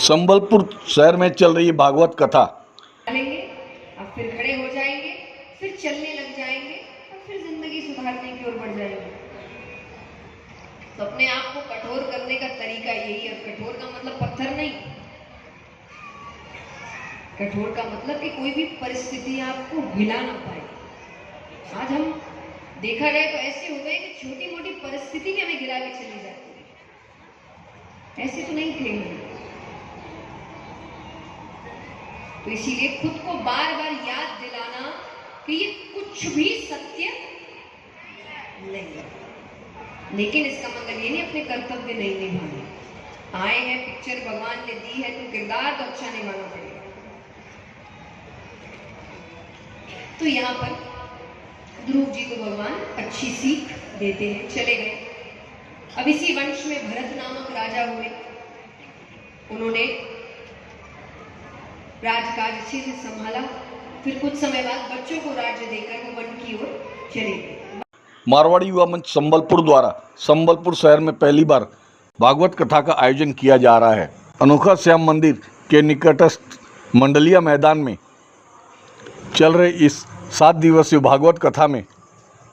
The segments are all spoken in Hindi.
संबलपुर शहर में चल रही भागवत कथा। चलेंगे, अब फिर खड़े हो जाएंगे, फिर चलने लग जाएंगे और फिर जिंदगी सुधारने की ओर बढ़ जाएंगे। तो अपने आप को कठोर करने का तरीका यही है। कठोर का मतलब पत्थर नहीं, कठोर का मतलब कि कोई भी परिस्थिति आपको हिला ना पाए। आज हम देखा जाए तो ऐसे हो गए कि छोटी मोटी परिस्थिति में हमें गिरा के चली जाती है। ऐसे तो नहीं थे हम। तो इसीलिए खुद को बार बार याद दिलाना कि ये कुछ भी सत्य नहीं, लेकिन इसका मतलब ये नहीं अपने कर्तव्य नहीं निभाने। आए हैं पिक्चर भगवान ने दी है तो किरदार तो अच्छा निभाना पड़ेगा। तो यहाँ पर ध्रुव जी को भगवान अच्छी सीख देते हैं, चले गए। अब इसी वंश में भरत नामक राजा हुए। उन्होंने राजकाज अच्छे से संभाला। फिर कुछ समय बाद बच्चों को राज्य देकर वो वन की ओर चले गए। मारवाड़ी युवा मंच संबलपुर द्वारा संबलपुर शहर में पहली बार भागवत कथा का आयोजन किया जा रहा है। अनोखा श्याम मंदिर के निकटस्थ मंडलिया मैदान में चल रहे इस 7 दिवसीय भागवत कथा में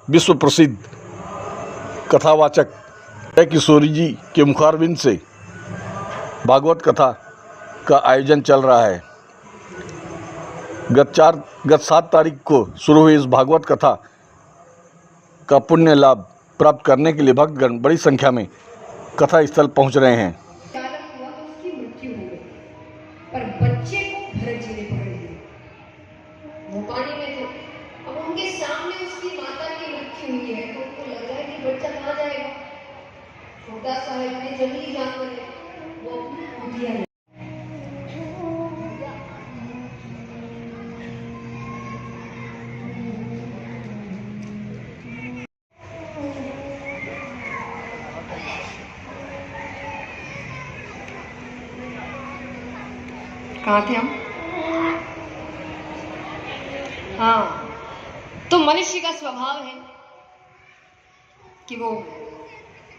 विश्व प्रसिद्ध कथावाचक जय किशोरी जी के मुखारबिंद से भागवत कथा का आयोजन चल रहा है। गत 7 तारीख को शुरू हुई इस भागवत कथा का पुण्य लाभ प्राप्त करने के लिए भक्तगण बड़ी संख्या में कथा स्थल पहुंच रहे हैं। चालक हुआ तो उसकी मृत्यु हो गई, पर बच्चे को भरत जी ने पकड़ लिया। वो पानी में थे। अब उनके सामने उसकी माता की मृत्यु हुई है तो उनको लग रहा है कि बच्चा कहाँ जाएगा। छोटा सा है, इतने जंगली जानवर है, वो अपनी कुटिया में। कहाँ थे हम? हाँ, तो मनुष्य का स्वभाव है कि वो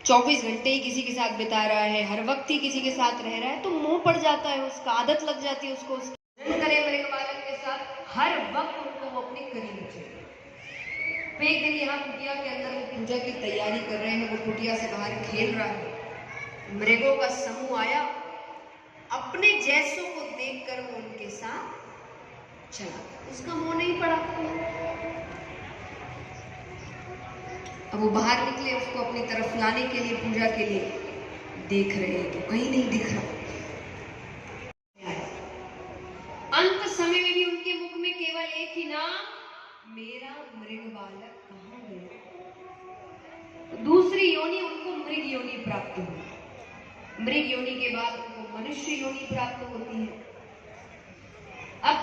24 घंटे ही किसी के साथ बिता रहा है, हर वक्त ही किसी के साथ रह रहा है, तो मुंह पड़ जाता है, उसका आदत लग जाती है उसको। करे मेरे बालक के साथ हर वक्त उनको वो अपने करीब चाहिए। एक दिन यहाँ कुटिया के अंदर वो पूजा की तैयारी कर रहे हैं, वो कुटिया से बाहर खेल रहा है। मृगों का समूह आया, अपने जैसों को देखकर वो उनके साथ चला, उसका मुंह नहीं पड़ा। अब वो बाहर निकले, उसको अपनी तरफ लाने के लिए, पूजा के लिए देख रहे हैं तो कहीं नहीं दिख रहा। अंत समय में भी उनके मुख में केवल एक ही नाम, मेरा मृग बालक कहाँ गया। दूसरी योनि उनको मृग योनि प्राप्त हुई। मृग योनि के बाद उनको मनुष्य योनि प्राप्त होती है। अब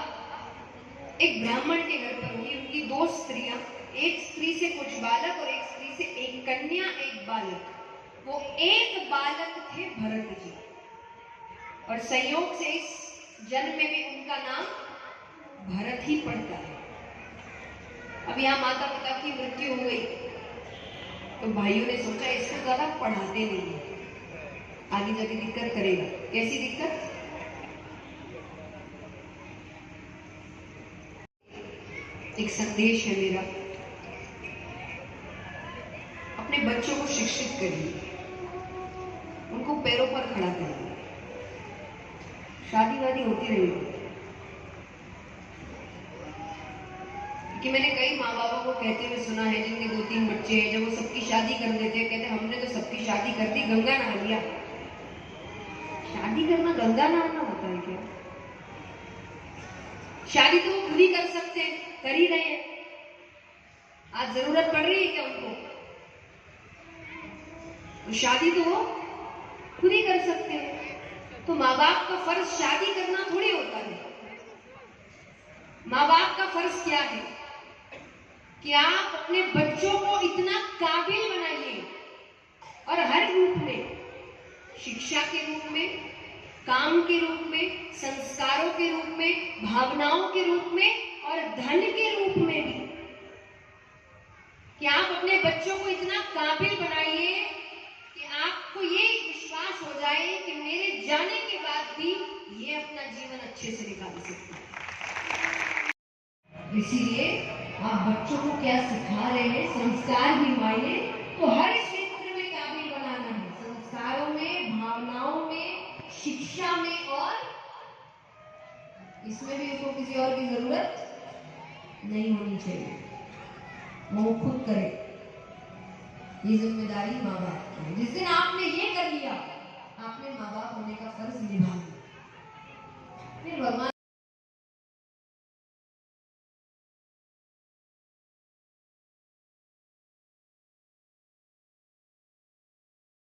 एक ब्राह्मण के घर पर हुई, उनकी 2 स्त्रियां, एक स्त्री से कुछ बालक और एक स्त्री से एक कन्या एक बालक। वो एक बालक थे भरत जी, और संयोग से इस जन्म में भी उनका नाम भरत ही पड़ता है। अब यहाँ माता पिता की मृत्यु हो गई तो भाइयों ने सोचा इसको ज्यादा पढ़ाते नहीं है, आगे जाके दिक्कत करेगा। कैसी दिक्कत? एक संदेश है मेरा, अपने बच्चों को शिक्षित करिए, उनको पैरों पर खड़ा करिए। शादी वादी होती रहेगी, कि मैंने कई माँ बापों को कहते हुए सुना है जिनके 2-3 बच्चे हैं, जब वो सबकी शादी कर देते हैं, कहते हमने तो सबकी शादी कर दी, गंगा नहा लिया। शादी करना गंगा नहाना होता है क्या? शादी तो वो खुद ही कर सकते हैं, कर ही रहे हैं। आज जरूरत पड़ रही है क्या उनको? तो शादी तो वो खुद ही कर सकते हैं। तो माँ बाप का फर्ज शादी करना थोड़ी होता है। माँ बाप का फर्ज क्या है कि आप अपने बच्चों को इतना काबिल बनाइए, और हर रूप में, शिक्षा के रूप में, काम के रूप में, संस्कारों के रूप में, भावनाओं के रूप में और धन के रूप में भी, कि आप अपने बच्चों को इतना काबिल बनाइए कि आपको ये विश्वास हो जाए कि मेरे जाने के बाद भी अच्छे से निकाल सकते हैं। इसीलिए आप बच्चों को क्या सिखा रहे हैं, संस्कार भी मायने तो हर क्षेत्र में काबिल बनाना है, संस्कारों में, भावनाओं में, शिक्षा में, और इसमें भी उसको किसी और की जरूरत नहीं होनी चाहिए, वो खुद करे। ये जिम्मेदारी माँ बाप की है। जिस दिन आपने ये कर लिया